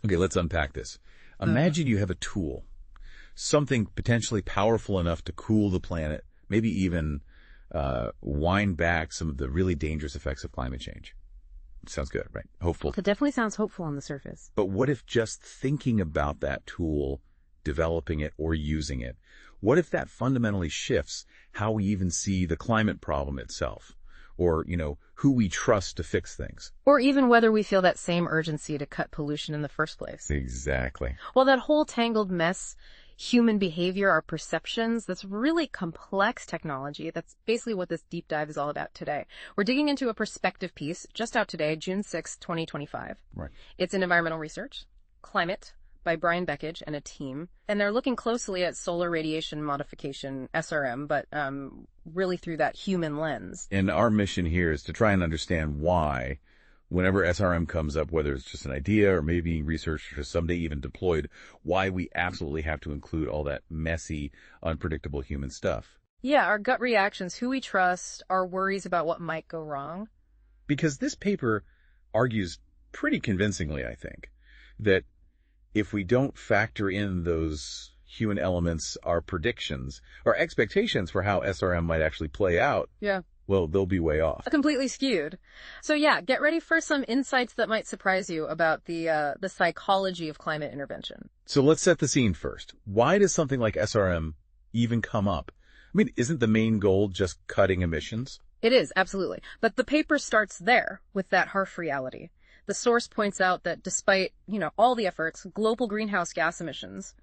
Okay, let's unpack this. Imagine you have a tool, something potentially powerful enough to cool the planet, maybe even wind back some of the really dangerous effects of climate change. Sounds good, right? Hopeful. That definitely sounds hopeful on the surface. But what if just thinking about that tool, developing it, or using it, what if that fundamentally shifts how we even see the climate problem itself? Or, who we trust to fix things. Or even whether we feel that same urgency to cut pollution in the first place. Exactly. Well, that whole tangled mess, human behavior, our perceptions, that's really complex technology. That's basically what this deep dive is all about today. We're digging into a perspective piece just out today, June 6, 2025. Right. It's in Environmental Research, Climate, by Brian Beckage and a team. And they're looking closely at solar radiation modification, SRM, but really through that human lens. And our mission here is to try and understand why, whenever SRM comes up, whether it's just an idea or maybe being researched or someday even deployed, why we absolutely have to include all that messy, unpredictable human stuff. Yeah, our gut reactions, who we trust, our worries about what might go wrong. Because this paper argues pretty convincingly, I think, that if we don't factor in those human elements, our predictions, our expectations for how SRM might actually play out, well, they'll be way off. Completely skewed. So yeah, get ready for some insights that might surprise you about the psychology of climate intervention. So let's set the scene first. Why does something like SRM even come up? I mean, isn't the main goal just cutting emissions? It is, absolutely. But the paper starts there with that harsh reality. The source points out that despite, all the efforts, global greenhouse gas emissions,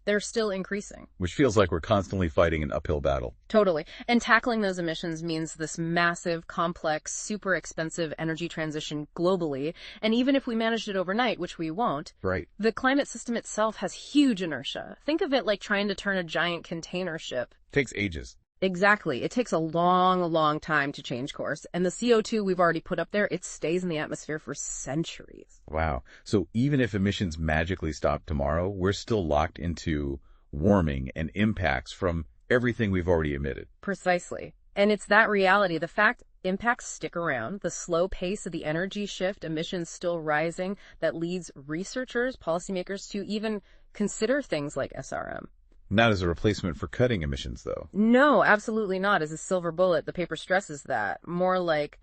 they're still increasing. Which feels like we're constantly fighting an uphill battle. Totally. And tackling those emissions means this massive, complex, super expensive energy transition globally. And even if we managed it overnight, which we won't, right, the climate system itself has huge inertia. Think of it like trying to turn a giant container ship. Takes ages. Exactly. It takes a long, long time to change course. And the CO2 we've already put up there, it stays in the atmosphere for centuries. Wow. So even if emissions magically stop tomorrow, we're still locked into warming and impacts from everything we've already emitted. Precisely. And it's that reality, the fact impacts stick around, the slow pace of the energy shift, emissions still rising, that leads researchers, policymakers to even consider things like SRM. Not as a replacement for cutting emissions, though. No, absolutely not. As a silver bullet, the paper stresses that. More like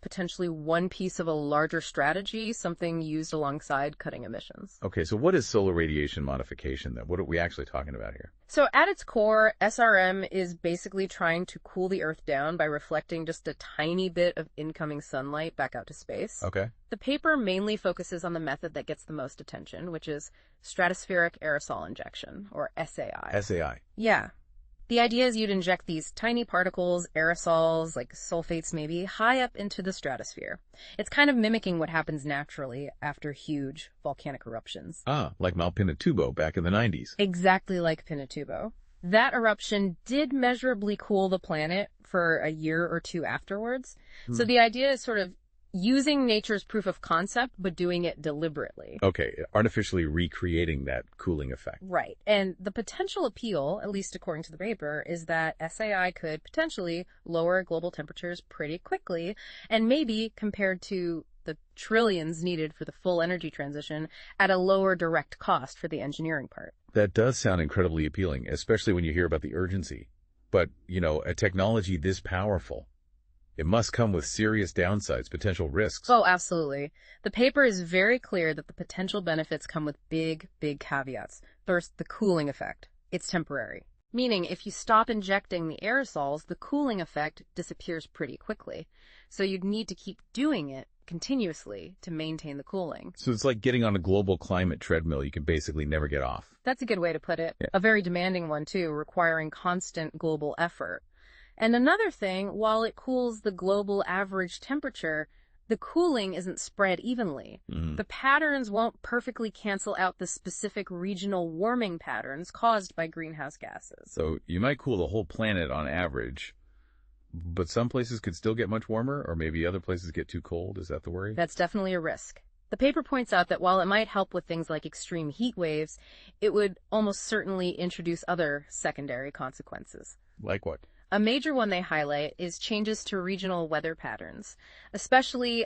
potentially one piece of a larger strategy, something used alongside cutting emissions. Okay, so what is solar radiation modification, then? What are we actually talking about here? So at its core, SRM is basically trying to cool the Earth down by reflecting just a tiny bit of incoming sunlight back out to space. Okay. The paper mainly focuses on the method that gets the most attention, which is stratospheric aerosol injection, or SAI. SAI. Yeah. The idea is you'd inject these tiny particles, aerosols, like sulfates maybe, high up into the stratosphere. It's kind of mimicking what happens naturally after huge volcanic eruptions. Ah, like Mount Pinatubo back in the 90s. Exactly like Pinatubo. That eruption did measurably cool the planet for a year or two afterwards. So the idea is sort of using nature's proof of concept, but doing it deliberately. Okay, artificially recreating that cooling effect. Right. And the potential appeal, at least according to the paper, is that SAI could potentially lower global temperatures pretty quickly, and maybe compared to the trillions needed for the full energy transition at a lower direct cost for the engineering part. That does sound incredibly appealing, especially when you hear about the urgency. But, a technology this powerful, it must come with serious downsides, potential risks. Oh, absolutely. The paper is very clear that the potential benefits come with big, big caveats. First, the cooling effect. It's temporary. Meaning, if you stop injecting the aerosols, the cooling effect disappears pretty quickly. So you'd need to keep doing it continuously to maintain the cooling. So it's like getting on a global climate treadmill you can basically never get off. That's a good way to put it. Yeah. A very demanding one, too, requiring constant global effort. And another thing, while it cools the global average temperature, the cooling isn't spread evenly. The patterns won't perfectly cancel out the specific regional warming patterns caused by greenhouse gases. So you might cool the whole planet on average, but some places could still get much warmer, or maybe other places get too cold. Is that the worry? That's definitely a risk. The paper points out that while it might help with things like extreme heat waves, it would almost certainly introduce other secondary consequences. Like what? A major one they highlight is changes to regional weather patterns, especially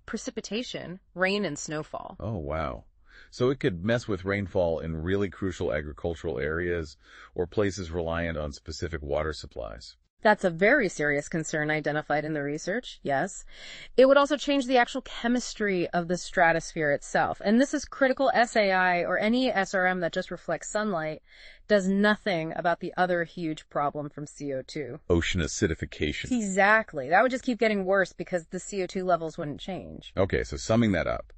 precipitation, rain and snowfall. Oh, wow. So it could mess with rainfall in really crucial agricultural areas or places reliant on specific water supplies. That's a very serious concern identified in the research, yes. It would also change the actual chemistry of the stratosphere itself. And this is critical. SAI, or any SRM that just reflects sunlight, does nothing about the other huge problem from CO2. Ocean acidification. Exactly. That would just keep getting worse because the CO2 levels wouldn't change. Okay, so summing that up,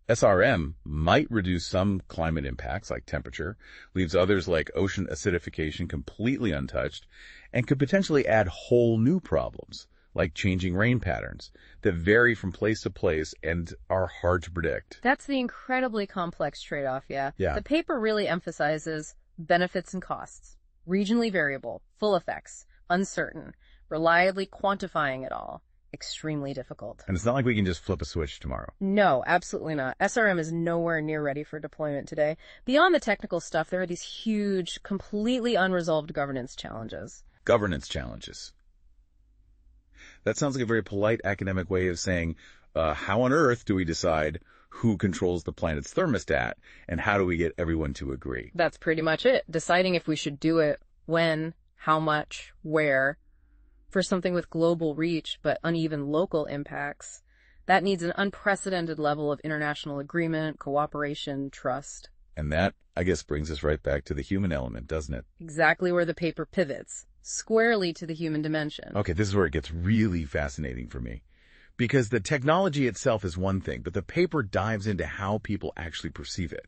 SRM might reduce some climate impacts like temperature, leaves others like ocean acidification completely untouched, and could potentially add whole new problems like changing rain patterns that vary from place to place and are hard to predict. That's the incredibly complex trade-off, yeah. Yeah. The paper really emphasizes benefits and costs, regionally variable, full effects, uncertain, reliably quantifying it all. Extremely difficult. And it's not like we can just flip a switch tomorrow. No, absolutely not. SRM is nowhere near ready for deployment today. Beyond the technical stuff, there are these huge, completely unresolved governance challenges. Governance challenges. That sounds like a very polite academic way of saying, how on earth do we decide who controls the planet's thermostat, and how do we get everyone to agree? That's pretty much it. Deciding if we should do it, when, how much, where. For something with global reach but uneven local impacts, that needs an unprecedented level of international agreement, cooperation, trust. And that, I guess, brings us right back to the human element, doesn't it? Exactly where the paper pivots, squarely to the human dimension. Okay, this is where it gets really fascinating for me. Because the technology itself is one thing, but the paper dives into how people actually perceive it.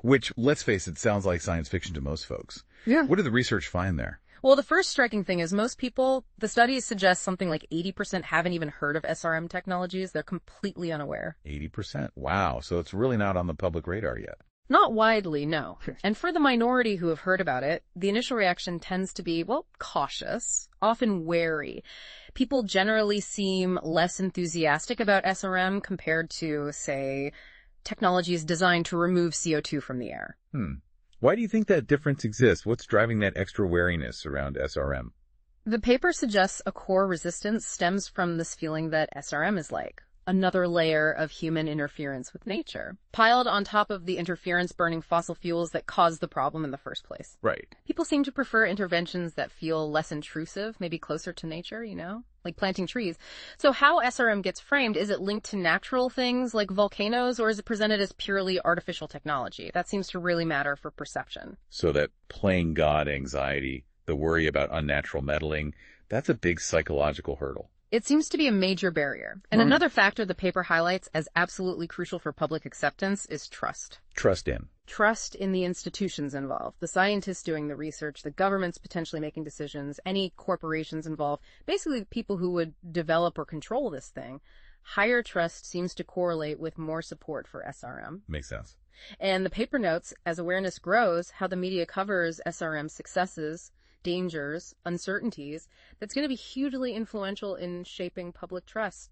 Which, let's face it, sounds like science fiction to most folks. Yeah. What did the research find there? Well, the first striking thing is most people, the studies suggest something like 80% haven't even heard of SRM technologies. They're completely unaware. 80%? Wow. So it's really not on the public radar yet. Not widely, no. And for the minority who have heard about it, the initial reaction tends to be, well, cautious, often wary. People generally seem less enthusiastic about SRM compared to, say, technologies designed to remove CO2 from the air. Why do you think that difference exists? What's driving that extra wariness around SRM? The paper suggests a core resistance stems from this feeling that SRM is like another layer of human interference with nature, piled on top of the interference burning fossil fuels that caused the problem in the first place. Right. People seem to prefer interventions that feel less intrusive, maybe closer to nature, like planting trees. So how SRM gets framed, is it linked to natural things like volcanoes, or is it presented as purely artificial technology? That seems to really matter for perception. So that playing God anxiety, the worry about unnatural meddling, that's a big psychological hurdle. It seems to be a major barrier. And another factor the paper highlights as absolutely crucial for public acceptance is trust. Trust in. Trust in the institutions involved, the scientists doing the research, the governments potentially making decisions, any corporations involved, basically the people who would develop or control this thing. Higher trust seems to correlate with more support for SRM. Makes sense. And the paper notes, as awareness grows, how the media covers SRM successes, dangers, uncertainties, that's going to be hugely influential in shaping public trust,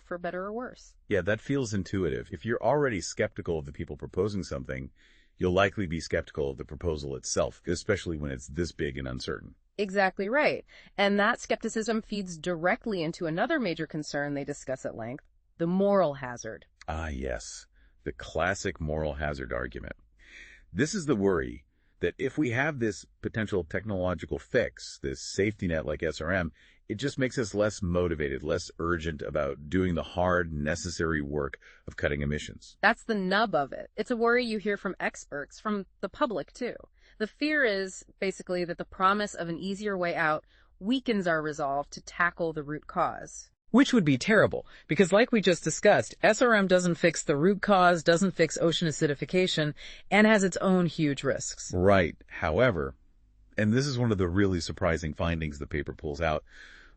for better or worse. Yeah, that feels intuitive. If you're already skeptical of the people proposing something, you'll likely be skeptical of the proposal itself, especially when it's this big and uncertain. Exactly right. And that skepticism feeds directly into another major concern they discuss at length, the moral hazard. Ah, yes. The classic moral hazard argument. This is the worry that if we have this potential technological fix, this safety net like SRM, it just makes us less motivated, less urgent about doing the hard, necessary work of cutting emissions. That's the nub of it. It's a worry you hear from experts, from the public too. The fear is basically that the promise of an easier way out weakens our resolve to tackle the root cause. Which would be terrible, because like we just discussed, SRM doesn't fix the root cause, doesn't fix ocean acidification, and has its own huge risks. Right. However, and this is one of the really surprising findings the paper pulls out,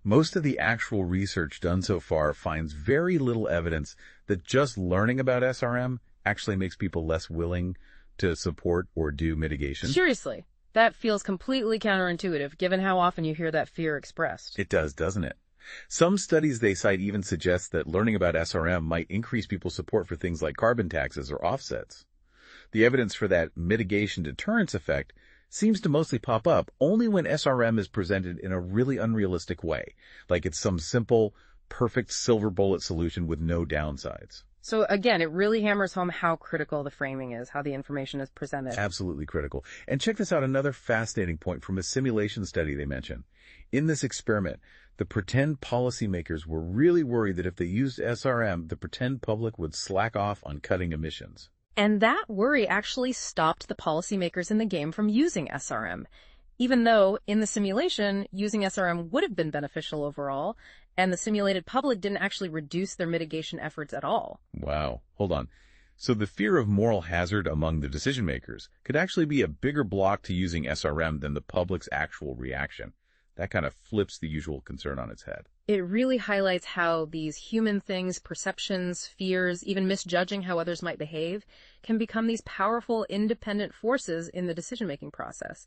most of the actual research done so far finds very little evidence that just learning about SRM actually makes people less willing to support or do mitigation. Seriously, that feels completely counterintuitive, given how often you hear that fear expressed. It does, doesn't it? Some studies they cite even suggest that learning about SRM might increase people's support for things like carbon taxes or offsets. The evidence for that mitigation deterrence effect seems to mostly pop up only when SRM is presented in a really unrealistic way, like it's some simple, perfect silver bullet solution with no downsides. So again, it really hammers home how critical the framing is, how the information is presented. Absolutely critical. And check this out, another fascinating point from a simulation study they mention. In this experiment, the pretend policymakers were really worried that if they used SRM, the pretend public would slack off on cutting emissions. And that worry actually stopped the policymakers in the game from using SRM. Even though, in the simulation, using SRM would have been beneficial overall, and the simulated public didn't actually reduce their mitigation efforts at all. Wow. Hold on. So the fear of moral hazard among the decision makers could actually be a bigger block to using SRM than the public's actual reaction. That kind of flips the usual concern on its head. It really highlights how these human things, perceptions, fears, even misjudging how others might behave, can become these powerful, independent forces in the decision-making process,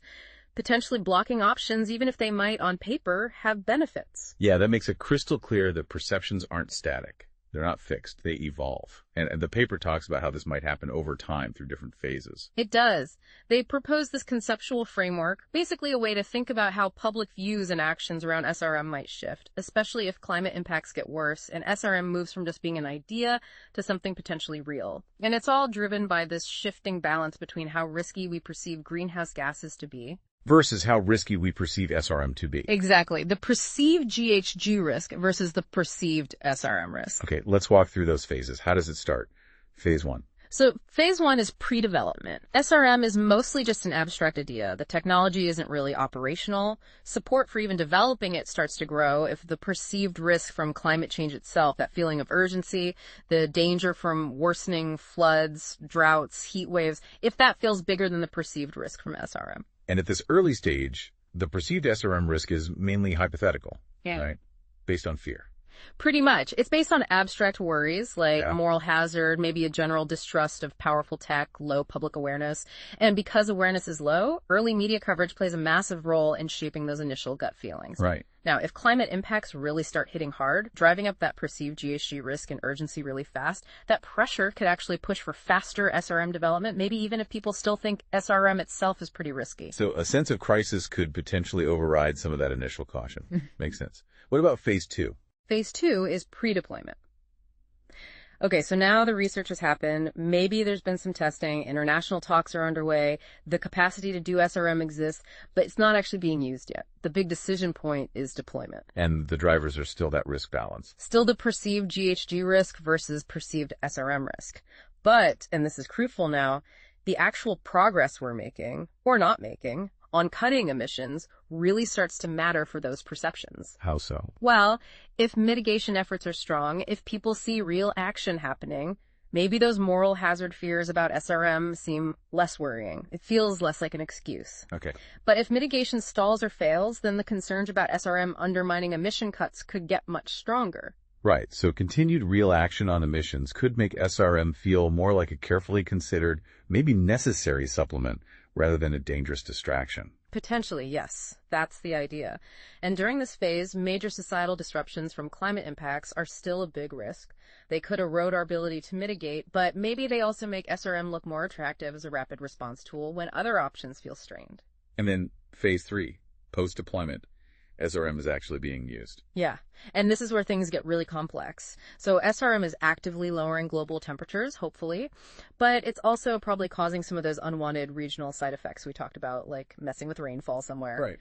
potentially blocking options even if they might, on paper, have benefits. Yeah, that makes it crystal clear that perceptions aren't static. They're not fixed. They evolve. And the paper talks about how this might happen over time through different phases. It does. They propose this conceptual framework, basically a way to think about how public views and actions around SRM might shift, especially if climate impacts get worse and SRM moves from just being an idea to something potentially real. And it's all driven by this shifting balance between how risky we perceive greenhouse gases to be versus how risky we perceive SRM to be. Exactly. The perceived GHG risk versus the perceived SRM risk. Okay, let's walk through those phases. How does it start? Phase 1. So phase 1 is pre-development. SRM is mostly just an abstract idea. The technology isn't really operational. Support for even developing it starts to grow if the perceived risk from climate change itself, that feeling of urgency, the danger from worsening floods, droughts, heat waves, if that feels bigger than the perceived risk from SRM. And at this early stage, the perceived SRM risk is mainly hypothetical, right? Based on fear. Pretty much. It's based on abstract worries like moral hazard, maybe a general distrust of powerful tech, low public awareness. And because awareness is low, early media coverage plays a massive role in shaping those initial gut feelings. Right. Now, if climate impacts really start hitting hard, driving up that perceived GHG risk and urgency really fast, that pressure could actually push for faster SRM development, maybe even if people still think SRM itself is pretty risky. So a sense of crisis could potentially override some of that initial caution. Makes sense. What about phase 2? Phase 2 is pre-deployment. Okay, so now the research has happened. Maybe there's been some testing. International talks are underway. The capacity to do SRM exists, but it's not actually being used yet. The big decision point is deployment. And the drivers are still that risk balance. Still the perceived GHG risk versus perceived SRM risk. But, and this is crucial now, the actual progress we're making, or not making, on cutting emissions really starts to matter for those perceptions. How so? Well, if mitigation efforts are strong, if people see real action happening, maybe those moral hazard fears about SRM seem less worrying. It feels less like an excuse. Okay. But if mitigation stalls or fails, then the concerns about SRM undermining emission cuts could get much stronger. Right. So continued real action on emissions could make SRM feel more like a carefully considered, maybe necessary supplement rather than a dangerous distraction. Potentially, yes. That's the idea. And during this phase, major societal disruptions from climate impacts are still a big risk. They could erode our ability to mitigate, but maybe they also make SRM look more attractive as a rapid response tool when other options feel strained. And then phase 3, post-deployment. SRM is actually being used. Yeah, and this is where things get really complex. So SRM is actively lowering global temperatures, hopefully, but it's also probably causing some of those unwanted regional side effects we talked about, like messing with rainfall somewhere. Right.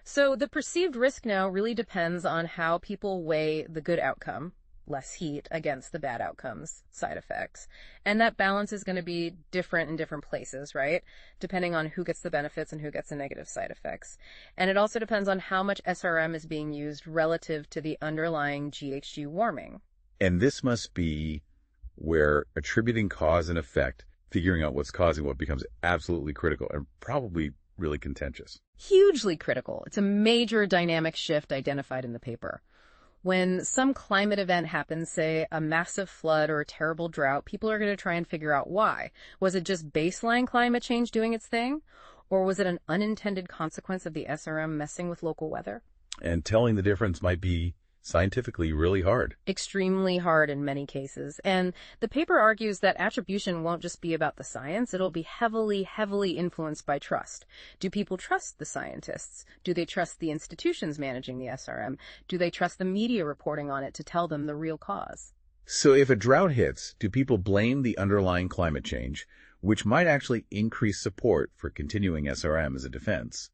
So the perceived risk now really depends on how people weigh the good outcome, less heat, against the bad outcomes, side effects. And that balance is going to be different in different places, right? Depending on who gets the benefits and who gets the negative side effects. And it also depends on how much SRM is being used relative to the underlying GHG warming. And this must be where attributing cause and effect, figuring out what's causing what, becomes absolutely critical and probably really contentious. Hugely critical. It's a major dynamic shift identified in the paper. When some climate event happens, say a massive flood or a terrible drought, people are going to try and figure out why. Was it just baseline climate change doing its thing? Or was it an unintended consequence of the SRM messing with local weather? And telling the difference might be scientifically really hard. Extremely hard in many cases. And the paper argues that attribution won't just be about the science, it'll be heavily influenced by trust. Do people trust the scientists? Do they trust the institutions managing the SRM? Do they trust the media reporting on it to tell them the real cause? So if a drought hits, do people blame the underlying climate change, which might actually increase support for continuing SRM as a defense?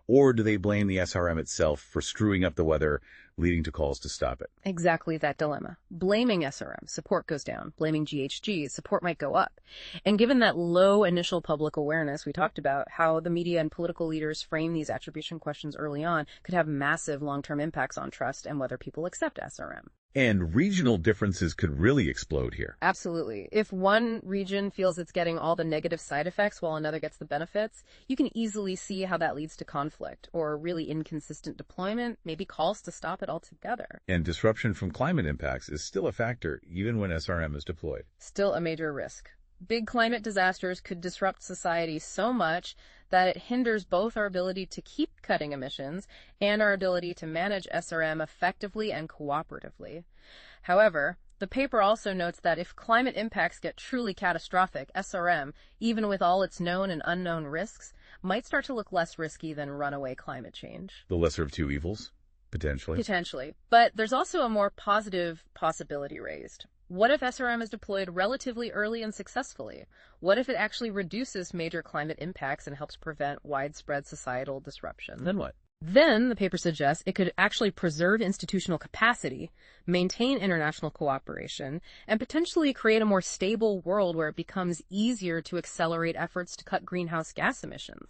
Or do they blame the SRM itself for screwing up the weather, leading to calls to stop it? Exactly that dilemma. Blaming SRM, support goes down. Blaming GHG, support might go up. And given that low initial public awareness we talked about, how the media and political leaders frame these attribution questions early on could have massive long-term impacts on trust and whether people accept SRM. And regional differences could really explode here. Absolutely. If one region feels it's getting all the negative side effects while another gets the benefits, you can easily see how that leads to conflict or really inconsistent deployment, maybe calls to stop it altogether. And disruption from climate impacts is still a factor even when SRM is deployed. Still a major risk. Big climate disasters could disrupt society so much that it hinders both our ability to keep cutting emissions and our ability to manage SRM effectively and cooperatively. However, the paper also notes that if climate impacts get truly catastrophic, SRM, even with all its known and unknown risks, might start to look less risky than runaway climate change. The lesser of two evils, potentially. Potentially. But there's also a more positive possibility raised. What if SRM is deployed relatively early and successfully? What if it actually reduces major climate impacts and helps prevent widespread societal disruption? Then what? Then, the paper suggests, it could actually preserve institutional capacity, maintain international cooperation, and potentially create a more stable world where it becomes easier to accelerate efforts to cut greenhouse gas emissions.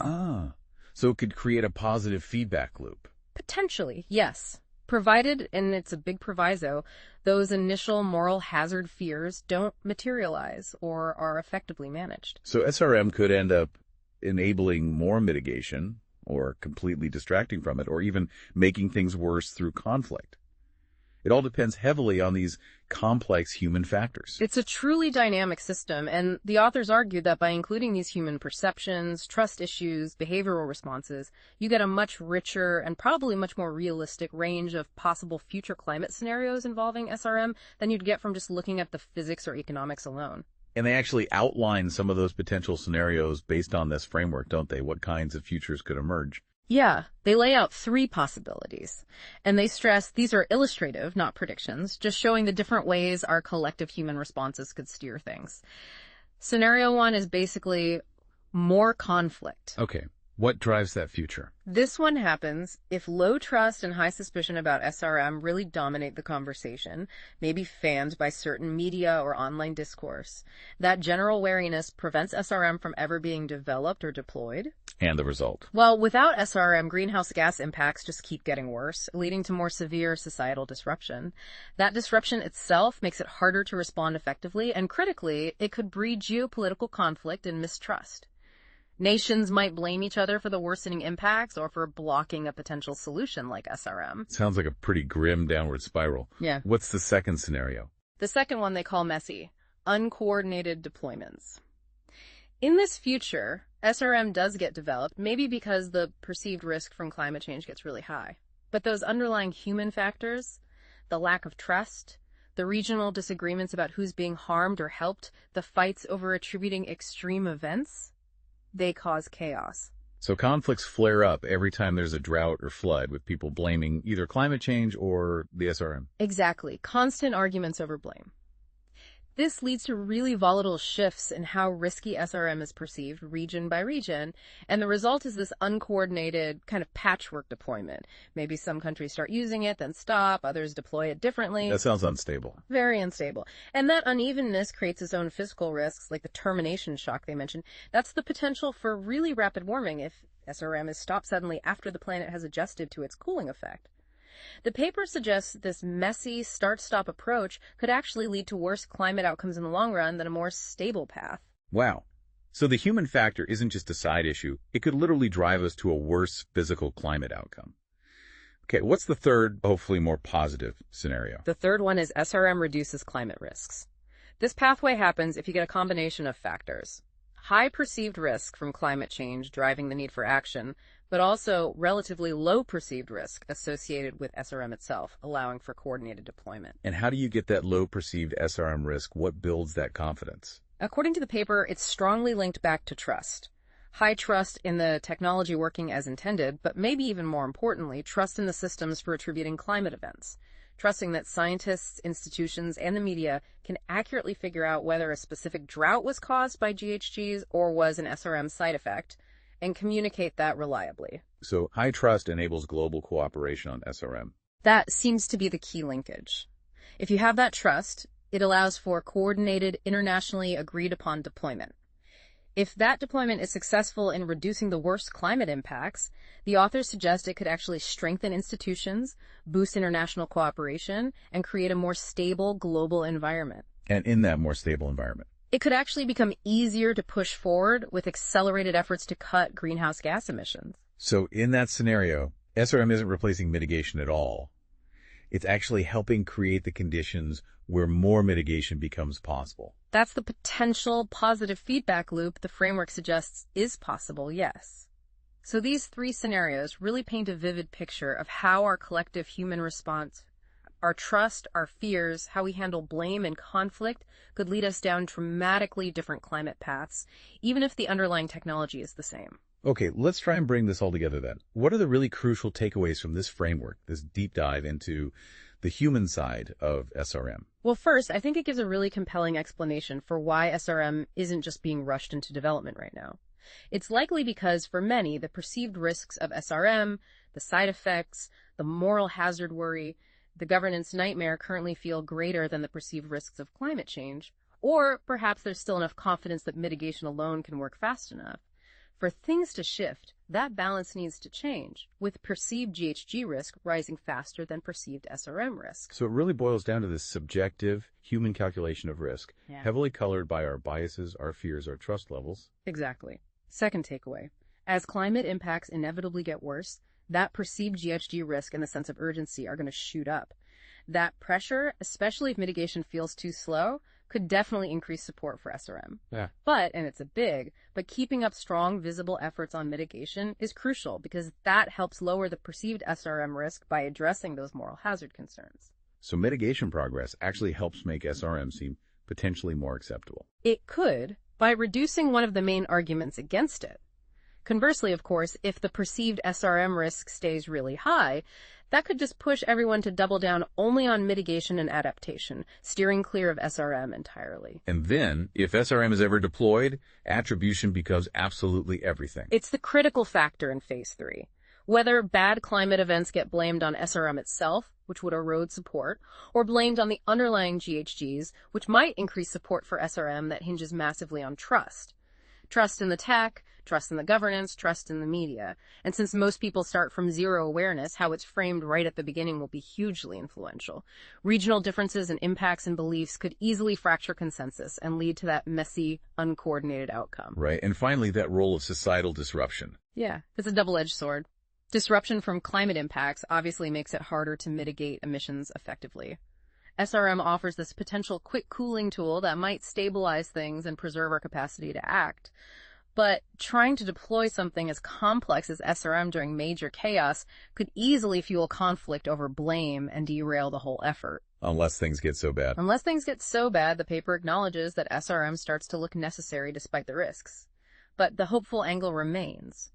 So it could create a positive feedback loop. Potentially, yes. Provided, and it's a big proviso, those initial moral hazard fears don't materialize or are effectively managed. So SRM could end up enabling more mitigation, or completely distracting from it, or even making things worse through conflict. It all depends heavily on these complex human factors. It's a truly dynamic system, and the authors argue that by including these human perceptions, trust issues, behavioral responses, you get a much richer and probably much more realistic range of possible future climate scenarios involving SRM than you'd get from just looking at the physics or economics alone. And they actually outline some of those potential scenarios based on this framework, don't they? What kinds of futures could emerge? Yeah, they lay out 3 possibilities, and they stress these are illustrative, not predictions, just showing the different ways our collective human responses could steer things. Scenario 1 is basically more conflict. Okay, what drives that future? This one happens if low trust and high suspicion about SRM really dominate the conversation, maybe fanned by certain media or online discourse. That general wariness prevents SRM from ever being developed or deployed. And the result? Well, without SRM, greenhouse gas impacts just keep getting worse, leading to more severe societal disruption. That disruption itself makes it harder to respond effectively, and critically, it could breed geopolitical conflict and mistrust. Nations might blame each other for the worsening impacts or for blocking a potential solution like SRM. Sounds like a pretty grim downward spiral. Yeah. What's the second scenario? The second one they call messy, uncoordinated deployments. In this future, SRM does get developed, maybe because the perceived risk from climate change gets really high. But those underlying human factors, the lack of trust, the regional disagreements about who's being harmed or helped, the fights over attributing extreme events, they cause chaos. So conflicts flare up every time there's a drought or flood, with people blaming either climate change or the SRM. Exactly. Constant arguments over blame. This leads to really volatile shifts in how risky SRM is perceived region by region, and the result is this uncoordinated kind of patchwork deployment. Maybe some countries start using it, then stop, others deploy it differently. That sounds unstable. Very unstable. And that unevenness creates its own physical risks, like the termination shock they mentioned. That's the potential for really rapid warming if SRM is stopped suddenly after the planet has adjusted to its cooling effect. The paper suggests this messy start-stop approach could actually lead to worse climate outcomes in the long run than a more stable path. Wow. So the human factor isn't just a side issue. It could literally drive us to a worse physical climate outcome. Okay, what's the third, hopefully more positive scenario? The third one is SRM reduces climate risks. This pathway happens if you get a combination of factors. High perceived risk from climate change driving the need for action, but also relatively low perceived risk associated with SRM itself, allowing for coordinated deployment. And how do you get that low perceived SRM risk? What builds that confidence? According to the paper, it's strongly linked back to trust. High trust in the technology working as intended, but maybe even more importantly, trust in the systems for attributing climate events. trusting that scientists, institutions, and the media can accurately figure out whether a specific drought was caused by GHGs or was an SRM side effect, and communicate that reliably. So high trust enables global cooperation on SRM. That seems to be the key linkage. If you have that trust, it allows for coordinated, internationally agreed-upon deployment. If that deployment is successful in reducing the worst climate impacts, the authors suggest it could actually strengthen institutions, boost international cooperation, and create a more stable global environment. And in that more stable environment, It could actually become easier to push forward with accelerated efforts to cut greenhouse gas emissions. so in that scenario, SRM isn't replacing mitigation at all. It's actually helping create the conditions where more mitigation becomes possible. That's the potential positive feedback loop the framework suggests is possible, yes. So these three scenarios really paint a vivid picture of how our collective human response, our trust, our fears, how we handle blame and conflict could lead us down dramatically different climate paths, even if the underlying technology is the same. Okay, let's try and bring this all together then. What are the really crucial takeaways from this framework, this deep dive into the human side of SRM? Well, first, I think it gives a really compelling explanation for why SRM isn't just being rushed into development right now. It's likely because, for many, the perceived risks of SRM, the side effects, the moral hazard worry, the governance nightmare currently feel greater than the perceived risks of climate change, or perhaps there's still enough confidence that mitigation alone can work fast enough. For things to shift, that balance needs to change, with perceived GHG risk rising faster than perceived SRM risk. So it really boils down to this subjective human calculation of risk, Yeah. heavily colored by our biases, our fears, our trust levels. Exactly. Second takeaway. As climate impacts inevitably get worse, that perceived GHG risk and the sense of urgency are going to shoot up. That pressure, especially if mitigation feels too slow, could definitely increase support for SRM. Yeah. But, and it's a big, but keeping up strong, visible efforts on mitigation is crucial because that helps lower the perceived SRM risk by addressing those moral hazard concerns. So mitigation progress actually helps make SRM seem potentially more acceptable. It could, by reducing one of the main arguments against it. Conversely, of course, if the perceived SRM risk stays really high, that could just push everyone to double down only on mitigation and adaptation, steering clear of SRM entirely. And then, if SRM is ever deployed, attribution becomes absolutely everything. It's the critical factor in Phase 3. Whether bad climate events get blamed on SRM itself, which would erode support, or blamed on the underlying GHGs, which might increase support for SRM that hinges massively on trust. Trust in the tech, trust in the governance, trust in the media. And since most people start from zero awareness, how it's framed right at the beginning will be hugely influential. Regional differences in impacts and beliefs could easily fracture consensus and lead to that messy, uncoordinated outcome. Right. And finally, that role of societal disruption. Yeah, it's a double-edged sword. Disruption from climate impacts obviously makes it harder to mitigate emissions effectively. SRM offers this potential quick cooling tool that might stabilize things and preserve our capacity to act. But trying to deploy something as complex as SRM during major chaos could easily fuel conflict over blame and derail the whole effort. Unless things get so bad. Unless things get so bad, the paper acknowledges that SRM starts to look necessary despite the risks. But the hopeful angle remains.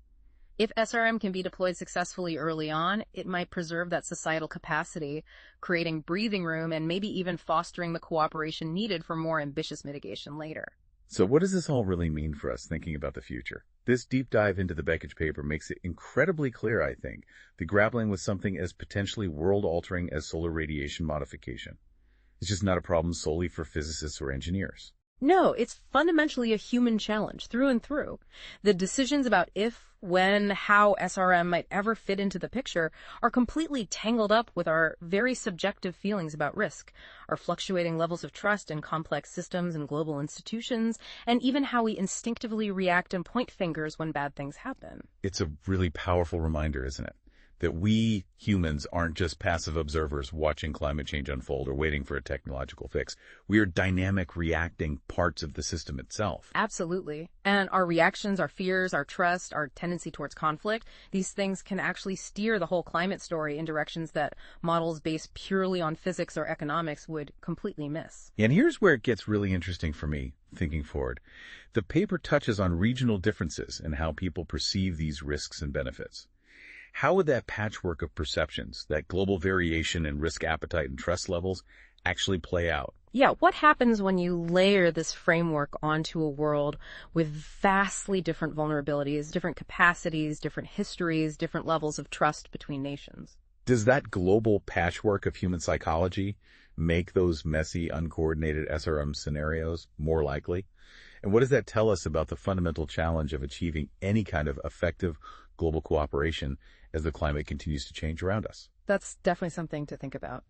If SRM can be deployed successfully early on, it might preserve that societal capacity, creating breathing room and maybe even fostering the cooperation needed for more ambitious mitigation later. So what does this all really mean for us thinking about the future? This deep dive into the Beckett paper makes it incredibly clear, I think, that grappling with something as potentially world-altering as solar radiation modification is just not a problem solely for physicists or engineers. No, it's fundamentally a human challenge through and through. The decisions about if, when, how SRM might ever fit into the picture are completely tangled up with our very subjective feelings about risk, our fluctuating levels of trust in complex systems and global institutions, and even how we instinctively react and point fingers when bad things happen. It's a really powerful reminder, isn't it? That we humans aren't just passive observers watching climate change unfold or waiting for a technological fix. We are dynamic, reacting parts of the system itself. Absolutely. And our reactions, our fears, our trust, our tendency towards conflict, these things can actually steer the whole climate story in directions that models based purely on physics or economics would completely miss. And here's where it gets really interesting for me, thinking forward. The paper touches on regional differences in how people perceive these risks and benefits. How would that patchwork of perceptions, that global variation in risk appetite and trust levels, actually play out? Yeah, what happens when you layer this framework onto a world with vastly different vulnerabilities, different capacities, different histories, different levels of trust between nations? Does that global patchwork of human psychology make those messy, uncoordinated SRM scenarios more likely? And what does that tell us about the fundamental challenge of achieving any kind of effective global cooperation as the climate continues to change around us? That's definitely something to think about.